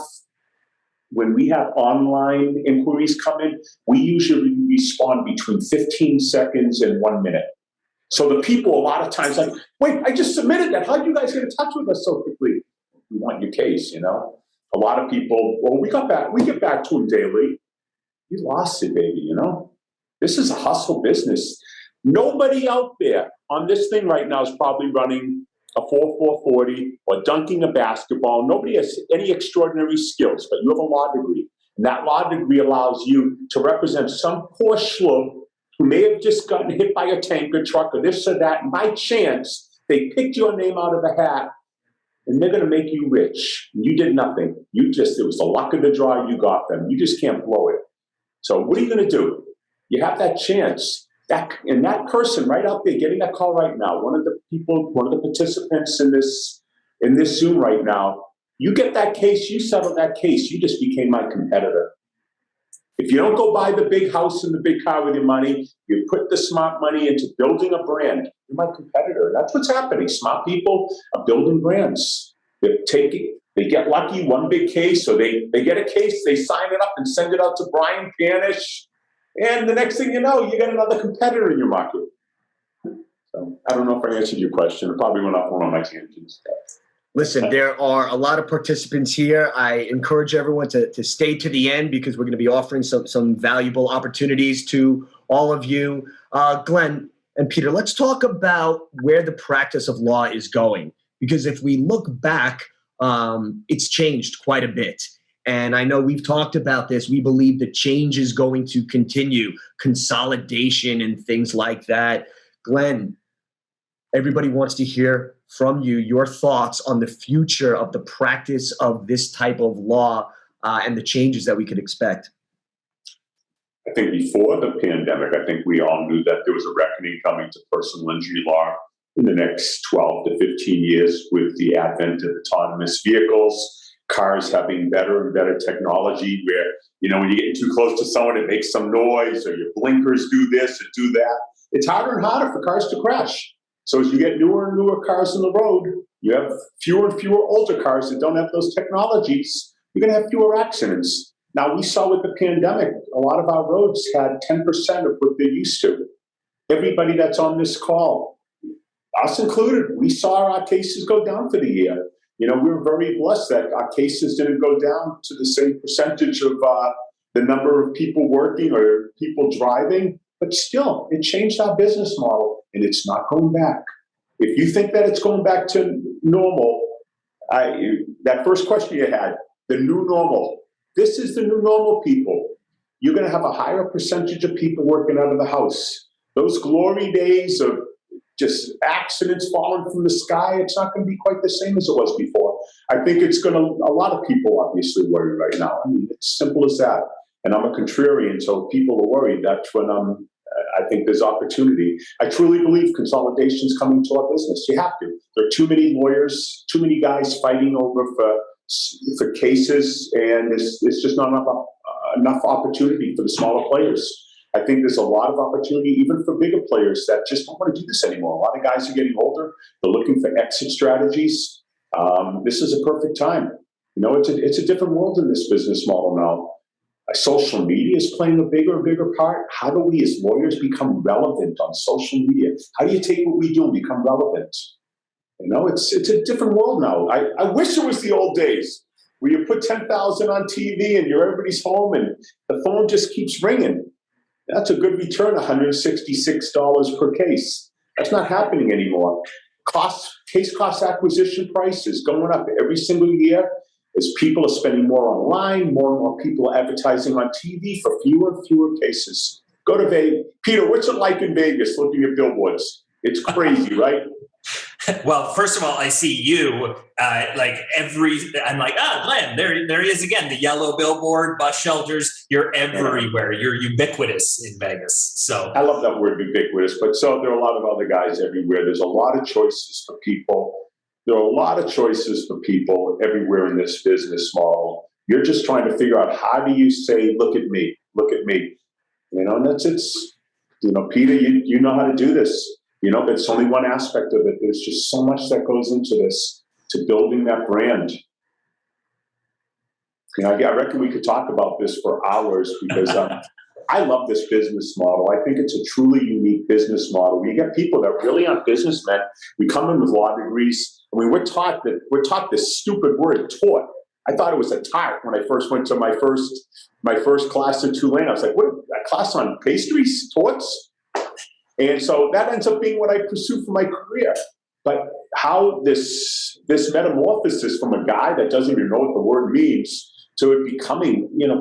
online inquiries come in, we usually respond between 15 seconds and 1 minute. So the people a lot of times like, wait, I just submitted that. How did you guys get in touch with us so quickly? We want your case, A lot of people, we get back to them daily. You lost it, baby, This is a hustle business. Nobody out there on this thing right now is probably running a 4.40 or dunking a basketball. Nobody has any extraordinary skills, but you have a law degree. And that law degree allows you to represent some poor schlub who may have just gotten hit by a tanker truck or this or that. And by chance, they picked your name out of a hat and they're going to make you rich. You did nothing. It was the luck of the draw. You got them. You just can't blow it. So what are you going to do? You have that chance. And that person right out there getting that call right now, one of the participants in this Zoom right now, you get that case, you settle that case, you just became my competitor. If you don't go buy the big house and the big car with your money, you put the smart money into building a brand, you're my competitor. That's what's happening. Smart people are building brands. They get lucky, one big case, so they get a case, they sign it up and send it out to Brian Panish. And the next thing you know, you got another competitor in your market. So I don't know if I answered your question. I probably went off one of my tangents. Listen, there are a lot of participants here. I encourage everyone to stay to the end because we're going to be offering some valuable opportunities to all of you. Glenn, And Peter, let's talk about where the practice of law is going. Because if we look back, it's changed quite a bit. And I know we've talked about this. We believe that change is going to continue, consolidation and things like that. Glenn, everybody wants to hear from you your thoughts on the future of the practice of this type of law and the changes that we could expect. I think before the pandemic, I think we all knew that there was a reckoning coming to personal injury law in the next 12 to 15 years with the advent of autonomous vehicles, cars having better and better technology where, when you get too close to someone, it makes some noise or your blinkers do this or do that. It's harder and harder for cars to crash. So as you get newer and newer cars on the road, you have fewer and fewer older cars that don't have those technologies. You're going to have fewer accidents. Now, we saw with the pandemic, a lot of our roads had 10% of what they're used to. Everybody that's on this call, us included, we saw our cases go down for the year. We were very blessed that our cases didn't go down to the same percentage of the number of people working or people driving, but still, it changed our business model, and it's not going back. If you think that it's going back to normal, that first question you had, the new normal, this is the new normal, people. You're going to have a higher percentage of people working out of the house. Those glory days of just accidents falling from the sky, it's not going to be quite the same as it was before. I think it's going to, a lot of people obviously worry right now. I mean, it's simple as that. And I'm a contrarian, so people are worried. That's when I think there's opportunity. I truly believe consolidation is coming to our business. You have to. There are too many lawyers, too many guys fighting over for cases, and it's just not enough opportunity for the smaller players. I think there's a lot of opportunity even for bigger players that just don't want to do this anymore. A lot of guys are getting older. They're looking for exit strategies. This is a perfect time. It's a different world in this business model now. Social media is playing a bigger and bigger part. How do we as lawyers become relevant on social media? How do you take what we do and become relevant? It's a different world now. I wish it was the old days where you put 10,000 on TV and everybody's home and the phone just keeps ringing. That's a good return, $166 per case. That's not happening anymore. Case cost acquisition price is going up every single year as people are spending more online, more and more people are advertising on TV for fewer and fewer cases. Go to Vegas. Peter, what's it like in Vegas looking at billboards? It's crazy, right? Well, first of all, I see you I'm like, Glenn, there he is again, the yellow billboard, bus shelters, you're everywhere. You're ubiquitous in Vegas. So I love that word ubiquitous, but so there are a lot of other guys everywhere. There's a lot of choices for people. There are a lot of choices for people everywhere in this business model. You're just trying to figure out how do you say, look at me, and Peter, you know how to do this. It's only one aspect of it. There's just so much that goes into this, to building that brand. I reckon we could talk about this for hours because I love this business model. I think it's a truly unique business model. We get people that really aren't businessmen. We come in with law degrees. I mean, we're taught this stupid word, taught. I thought it was a tart when I first went to my first class in Tulane. I was like, what, a class on pastries, torts? And so that ends up being what I pursue for my career. But how this metamorphosis from a guy that doesn't even know what the word means to it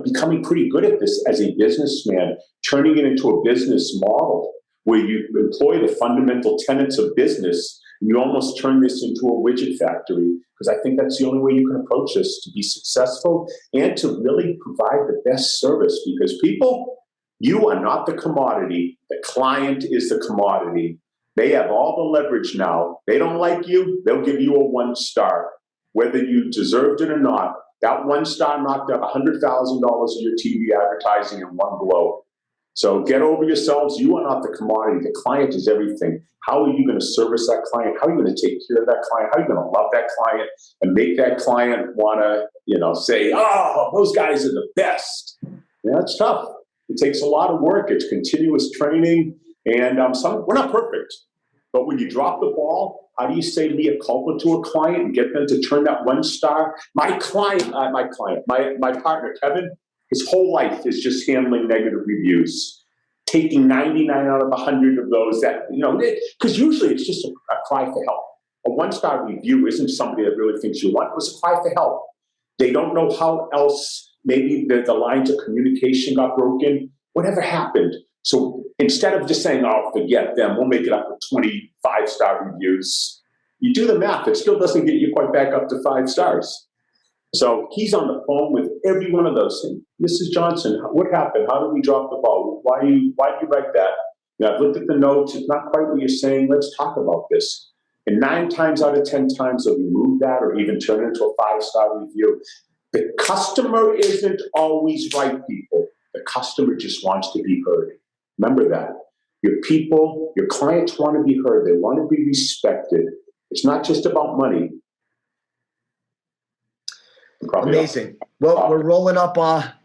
becoming pretty good at this as a businessman, turning it into a business model where you employ the fundamental tenets of business, and you almost turn this into a widget factory. Because I think that's the only way you can approach this to be successful and to really provide the best service. Because people, you are not the commodity. The client is the commodity. They have all the leverage now. They don't like you, they'll give you a 1 star. Whether you deserved it or not, that 1 star knocked out $100,000 of your TV advertising in one blow. So get over yourselves. You are not the commodity. The client is everything. How are you going to service that client? How are you going to take care of that client? How are you going to love that client and make that client want to, say, oh, those guys are the best? It's tough. It takes a lot of work. It's continuous training. And we're not perfect. But when you drop the ball, how do you say mea culpa to a client and get them to turn that 1 star? My partner, Kevin, his whole life is just handling negative reviews. taking 99 out of 100 of those that, because usually it's just a cry for help. A one-star review isn't somebody that really thinks you want. It was a cry for help. They don't know how else, maybe the lines of communication got broken, whatever happened. So instead of just saying, oh, forget them, we'll make it up with 25-star reviews, you do the math, it still doesn't get you quite back up to 5 stars. So he's on the phone with every one of those things. Mrs. Johnson, what happened? How did we drop the ball? Why did you write that? I've looked at the notes. It's not quite what you're saying. Let's talk about this. And 9 times out of 10 times they'll remove that or even turn it into a 5-star review. The customer isn't always right, people. The customer just wants to be heard. Remember that. Your people, your clients want to be heard. They want to be respected. It's not just about money. Amazing. Well, we're rolling up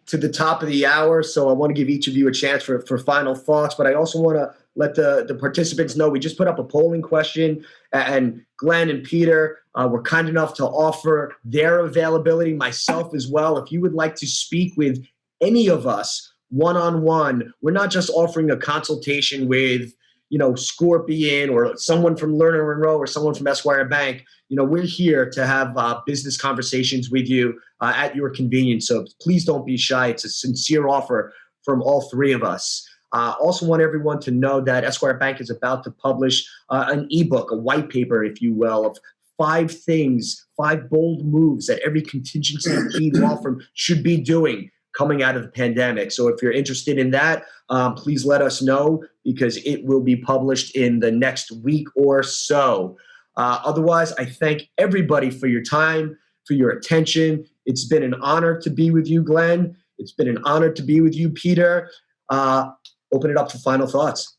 to the top of the hour, so I want to give each of you a chance for final thoughts, but I also want to let the participants know we just put up a polling question, and Glenn and Peter were kind enough to offer their availability, myself as well. If you would like to speak with any of us one-on-one, we're not just offering a consultation with Scorpion or someone from Lerner Monroe or someone from Esquire Bank. We're here to have business conversations with you at your convenience. So please don't be shy. It's a sincere offer from all 3 of us. Also want everyone to know that Esquire Bank is about to publish an ebook, a white paper, if you will, of 5 things, 5 bold moves that every contingency and key law firm should be doing coming out of the pandemic. So if you're interested in that, please let us know, because it will be published in the next week or so. Otherwise, I thank everybody for your time, for your attention. It's been an honor to be with you, Glenn. It's been an honor to be with you, Peter. Open it up for final thoughts.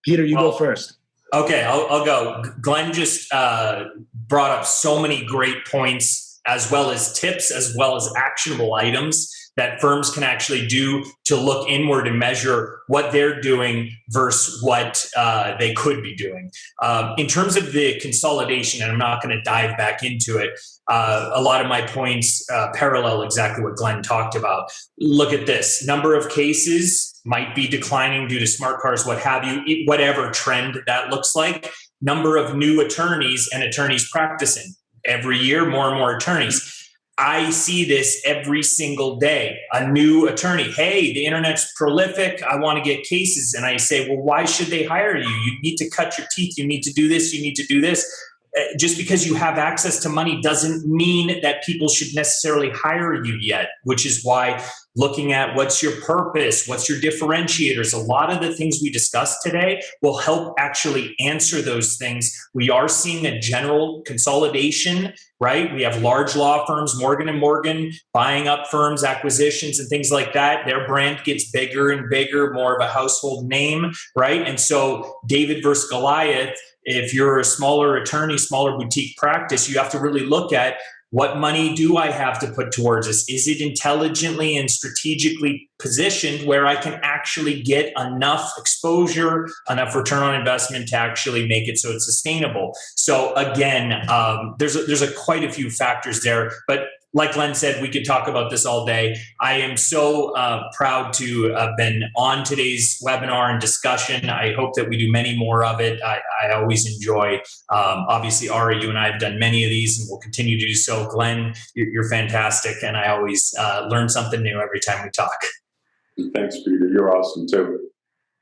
Peter, you go first. Okay, I'll go. Glenn just brought up so many great points, as well as tips, as well as actionable items that firms can actually do to look inward and measure what they're doing versus what they could be doing. In terms of the consolidation, and I'm not going to dive back into it, a lot of my points parallel exactly what Glenn talked about. Look at this. Number of cases might be declining due to smart cars, what have you, whatever trend that looks like. Number of new attorneys and attorneys practicing. Every year, more and more attorneys. I see this every single day. A new attorney, hey, the internet's prolific, I want to get cases. And I say, well, why should they hire you? You need to cut your teeth. You need to do this. You need to do this. Just because you have access to money doesn't mean that people should necessarily hire you yet, which is why looking at what's your purpose, what's your differentiators, a lot of the things we discussed today will help actually answer those things. We are seeing a general consolidation, right? We have large law firms, Morgan & Morgan, buying up firms, acquisitions and things like that. Their brand gets bigger and bigger, more of a household name, right? And so David versus Goliath, if you're a smaller attorney, smaller boutique practice, you have to really look at what money do I have to put towards this? Is it intelligently and strategically positioned where I can actually get enough exposure, enough return on investment to actually make it so it's sustainable? So again, there's quite a few factors there, but like Glenn said, we could talk about this all day. I am so proud to have been on today's webinar and discussion. I hope that we do many more of it. I always enjoy. Obviously, Ari, you and I have done many of these and we'll continue to do so. Glenn, you're fantastic. And I always learn something new every time we talk. Thanks, Peter. You're awesome too.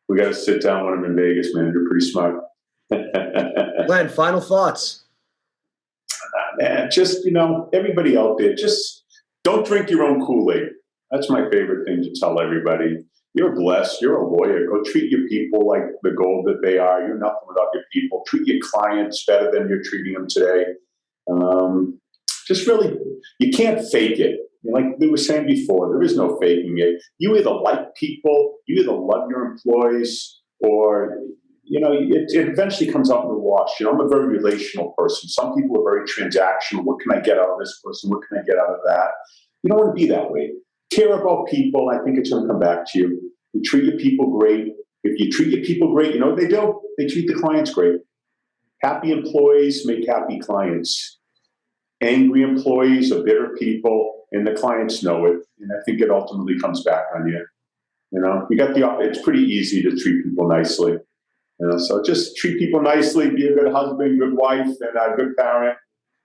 We got to sit down when I'm in Vegas, man. You're pretty smart. Glenn, final thoughts. Man, just, everybody out there, just don't drink your own Kool-Aid. That's my favorite thing to tell everybody. You're blessed. You're a lawyer. Go treat your people like the gold that they are. You're nothing without your people. Treat your clients better than you're treating them today. Just really, you can't fake it. Like we were saying before, there is no faking it. You either like people, you either love your employees, or it eventually comes out in the wash. I'm a very relational person. Some people are very transactional. What can I get out of this person? What can I get out of that? You don't want to be that way. Care about people. I think it's going to come back to you. You treat your people great. If you treat your people great, you know what they do? They treat the clients great. Happy employees make happy clients. Angry employees are bitter people, and the clients know it. And I think it ultimately comes back on you. You know, it's pretty easy to treat people nicely. You know, so just treat people nicely, be a good husband, good wife, and a good parent.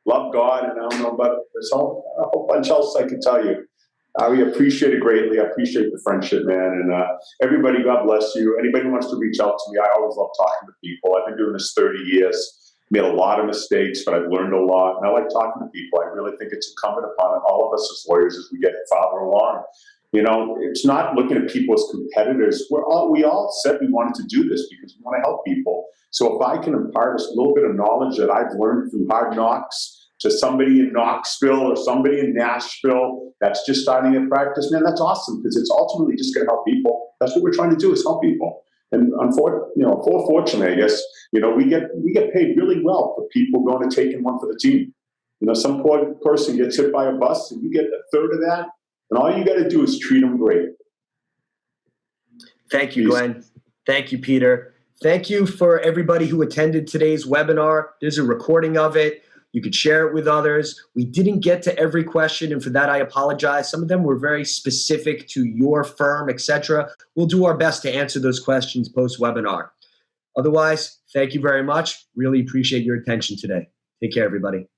Love God, and I don't know about there's a whole bunch else I can tell you. We appreciate it greatly. I appreciate the friendship, man. And everybody, God bless you. Anybody who wants to reach out to me, I always love talking to people. I've been doing this 30 years. Made a lot of mistakes, but I've learned a lot. And I like talking to people. I really think it's incumbent upon all of us as lawyers as we get farther along. You know, it's not looking at people as competitors. We all said we wanted to do this because we want to help people. So if I can impart a little bit of knowledge that I've learned through hard knocks to somebody in Knoxville or somebody in Nashville that's just starting a practice, man, that's awesome because it's ultimately just going to help people. That's what we're trying to do, is help people. And fortunately, I guess, you know, we get paid really well for people going and taking one for the team. You know, some poor person gets hit by a bus and you get a third of that, and all you got to do is treat them great. Thank you, Glenn. Thank you, Peter. Thank you for everybody who attended today's webinar. There's a recording of it. You could share it with others. We didn't get to every question, and for that I apologize. Some of them were very specific to your firm, etc. We'll do our best to answer those questions post-webinar. Otherwise, thank you very much. Really appreciate your attention today. Take care, everybody.